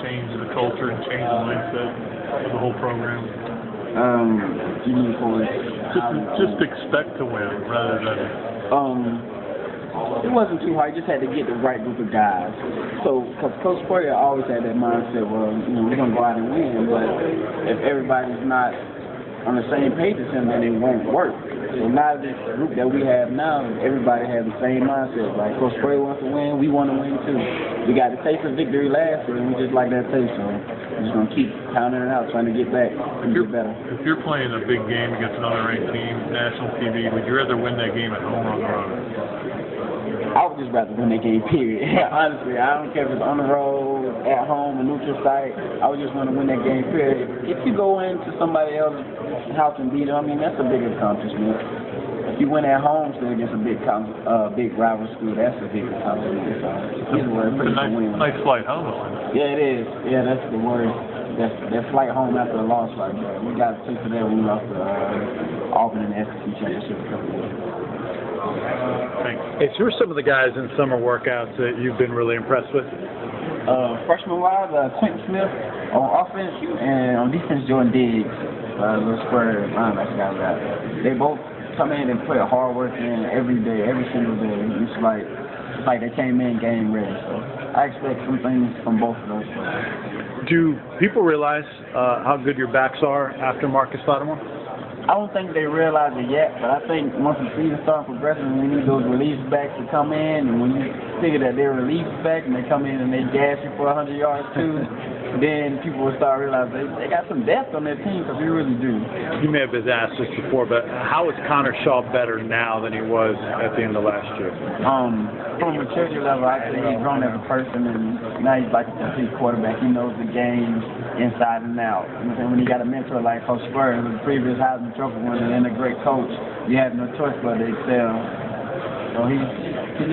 change the culture and change the mindset of the whole program? You mean for Just expect to win rather than. It wasn't too hard. You just had to get the right group of guys. So, because Coach Poirier always had that mindset, well, we're going to go out and win, but if everybody's not on the same page as him, then it won't work. So now this group that we have now, everybody has the same mindset. Like, Coach Poirier wants to win, we want to win too. We got the taste of victory last year, and we just like that taste, so we're just going to keep pounding it out, trying to get back and get better. If you're playing a big game against another ranked team, national TV, would you rather win that game at home or on the road? I would just rather win that game, period. Honestly, I don't care if it's on the road, at home, a neutral site. I would just want to win that game, period. If you go into somebody else's house and beat them, I mean, that's a big accomplishment. If you win at home still against a big rival school, that's a big accomplishment. So, either way, pretty much win. Nice flight home. Yeah, it is. Yeah, that's the word. That flight home after a loss like that. We got a taste of that when we lost to Auburn in the SEC championship a couple years ago. Thanks. Who are some of the guys in summer workouts that you've been really impressed with? Freshman-wise, Quentin Smith on offense, and on defense, Jordan Diggs, little square linebacker guy got. They both come in and put hard work in every day, every single day. It's like they came in game ready. So I expect some things from both of those players. Do people realize how good your backs are after Marcus Lattimore? I don't think they realize it yet, but I think once the season starts progressing, we need those relief backs to come in, and when you figure that they're relief back and they come in and they gas you for 100 yards too, then people will start realizing they got some depth on their team, because we really do. You may have been asked this before, but how is Connor Shaw better now than he was at the end of last year? From a maturity level, I think he's grown as a person, and now he's like a complete quarterback. He knows the game inside and out. And when you got a mentor like Coach Spur, who's the previous Heisman Trophy winner and a great coach, you have no choice but to excel. So he's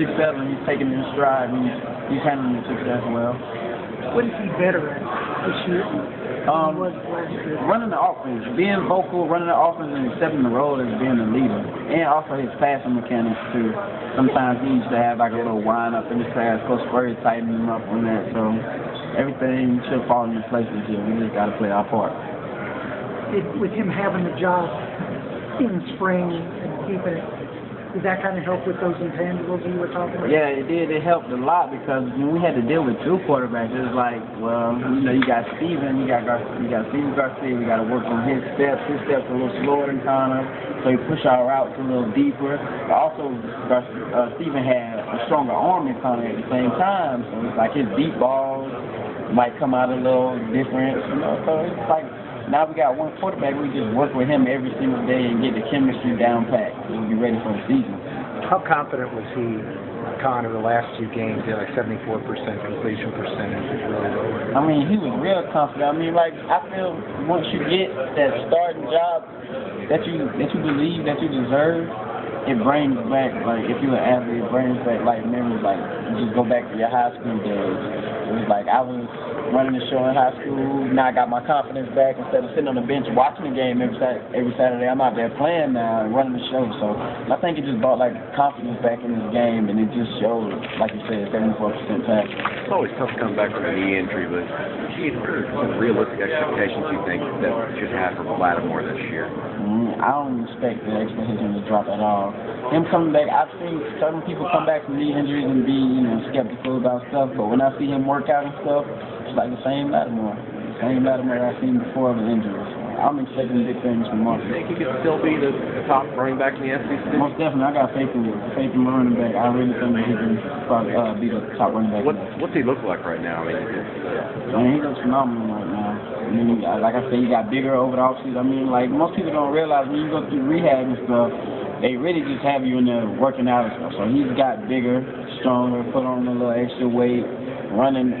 excelling, he's taking it in stride, and he's handling the success well. What is he better at this year? Running the offense, being vocal, running the offense, and accepting the role as being a leader, and also his passing mechanics too. Sometimes he used to have like a little wind up in his pass. Coach Spurrier tightened him up on that, so everything should fall into place this year. We just got to play our part. With him having the job in spring and keeping it, did that kind of help with those intangibles you were talking about? Yeah, it did. It helped a lot, because when we had to deal with two quarterbacks, it was like, well, you got Steven, you got Steven Garcia, we got to work on his steps. His steps are a little slower than Connor, so he pushed our routes a little deeper. But also, Steven had a stronger arm than Connor at the same time, so it's like his deep balls might come out a little different. So it's like, now we got one quarterback, we just work with him every single day and get the chemistry down pat. We'll be ready for the season. How confident was he, Connor, the last two games? He had like 74% completion percentage. Really low. I mean, he was real confident. I mean, like, I feel once you get that starting job that you believe that you deserve, it brings back, like, if you're an athlete, it brings back, like, memories, like, you just go back to your high school days. It was like, I was running the show in high school, now I got my confidence back. Instead of sitting on the bench watching the game every Saturday, I'm out there playing now and running the show. So I think it just brought, like, confidence back in this game, and it just showed, like you said, 74% pass. It's always tough to come back from a knee injury, but what are some realistic expectations you think that should have for Lattimore this year? I don't expect the expectations to drop at all. Him coming back, I've seen certain people come back from knee injuries and be, skeptical about stuff, but when I see him work out and stuff, it's like the same Lattimore. The same Lattimore I've seen before the injury. So I'm expecting big things from Marcus. You think he could still be the top running back in the SEC? Most definitely. I got faith in my running back. I really think that he can probably be the top running back. What's he look like right now? I mean, he looks phenomenal right now. I mean, like I said, he got bigger over the offseason. I mean, like, most people don't realize when you go through rehab and stuff, they really just have you in there working out and stuff. So he's got bigger, stronger, put on a little extra weight,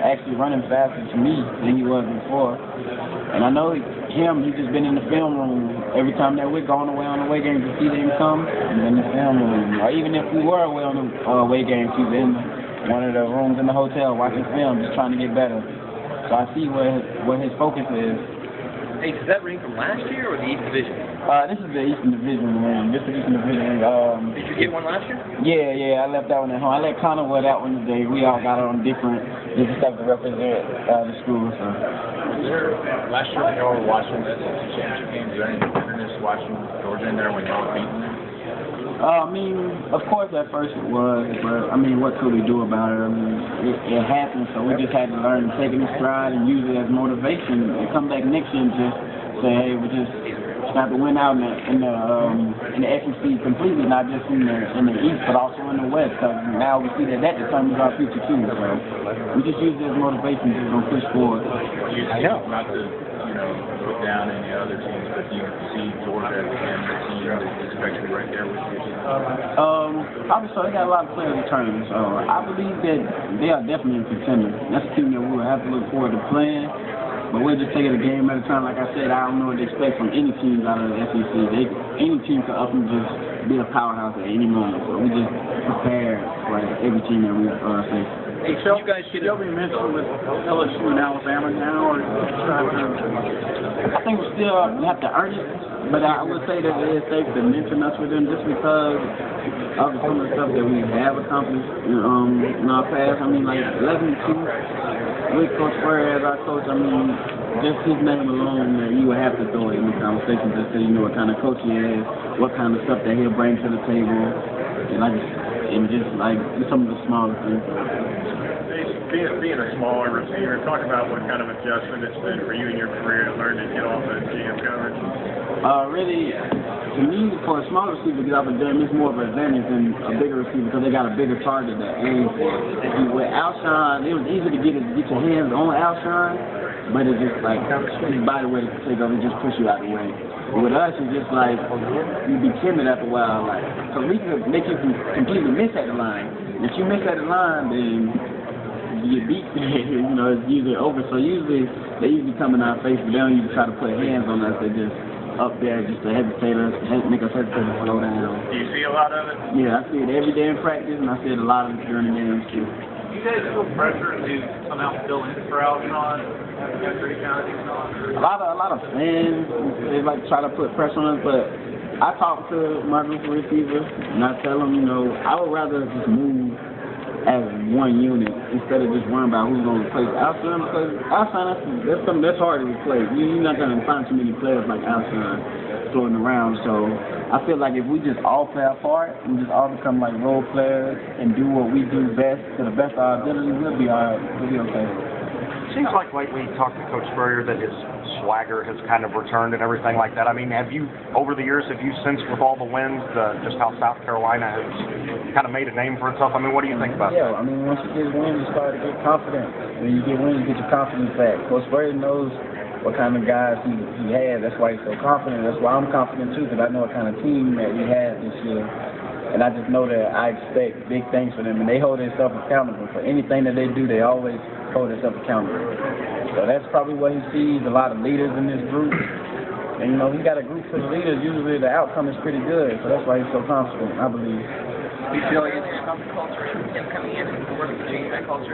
actually running faster to me than he was before. And I know he's just been in the film room every time that we're going away on the away games to see them come, and in the film room. Or even if we were away on the away games, he's in one of the rooms in the hotel watching film, just trying to get better. So I see where his focus is. Hey, does that ring from last year or the East Division? This is the Eastern Division ring. This is the Eastern Division ring. Did you get one last year? Yeah, I left that one at home. I let Connor wear that one today. We all got it on different just stuff to represent the school. So. Last year when y'all were watching the SEC championship games, is there any bitterness watching Georgia in there when y'all were beating them? I mean, of course at first it was, but I mean, what could we do about it? I mean, it happened, so we just had to learn to take it in stride and use it as motivation and come back next year and just say, hey, we just have to win out in the SEC completely, not just in the East, but also in the West. Because now we see that determines our future too. So we just use it as motivation to push forward. I know. Not to put down any other teams, but do you see Georgia as a team that's especially right there with you? Obviously, they got a lot of players returning, so I believe that they are definitely a contender. That's a team that we'll have to look forward to playing. But we'll just take it a game at a time. Like I said, I don't know what to expect from any teams out of the SEC. Any team could up and just be a powerhouse at any moment. So we just prepare for every team that we face. Hey, Phil, you guys should be mentioned with LSU and Alabama now, or I think we still have to earn it, but I would say that it is safe to mention us with them just because of some of the stuff that we have accomplished in our past. I mean, like 11-2 with Coach Spurrier as our coach. I mean, just his name alone, you would have to throw it in the conversation just so you know what kind of coach he is, what kind of stuff that he'll bring to the table, and just some of the smaller things. Being a smaller receiver, talk about what kind of adjustment it's been for you in your career to learn to get off of GM coverage. Really, to me, for a small receiver to get off a jam, it's more of an advantage than a bigger receiver because they got a bigger target to aim for. With Alshon, it was easy to get your hands on Alshon, but it's just like his body weight to take over and just push you out of the way. With us, it's just like you be timid after a while, because we could make you completely miss at the line. If you miss at the line, then you get beat. It's usually over. So usually they come in our face, but they don't even try to put hands on us. They just up there just to hesitate us, make us hesitate to slow down. Do you see a lot of it? Yeah, I see it every day in practice, and I see it a lot during the games too. Do you guys feel pressure to somehow fill in for Alshon? A lot of fans, they like try to put pressure on us, but I talk to my group of receivers, and I tell them, I would rather just move as one unit instead of just worrying about who's going to replace Alshon, because Alshon, that's something that's hard to replace. You're not going to find too many players like Alshon floating around. So I feel like if we just all play our part and just all become like role players and do what we do best to the best of our ability, we'll be all right. We'll be okay. Seems like lately, talked to Coach Spurrier, that his swagger has kind of returned and everything like that. I mean, over the years, have you sensed with all the wins, just how South Carolina has kind of made a name for itself? I mean, what do you think about that? Yeah, I mean, once you get wins, you start to get confident. When you get wins, you get your confidence back. Coach Spurrier knows what kind of guys he has. That's why he's so confident. That's why I'm confident, too, because I know what kind of team that we have this year. And I just know that I expect big things for them, and they hold themselves accountable. For anything that they do, they always hold themselves accountable. So that's probably what he sees, a lot of leaders in this group. And, he got a group full of leaders. Usually the outcome is pretty good, so that's why he's so confident, I believe. Do you feel like it's a company culture, him coming in and working with the culture?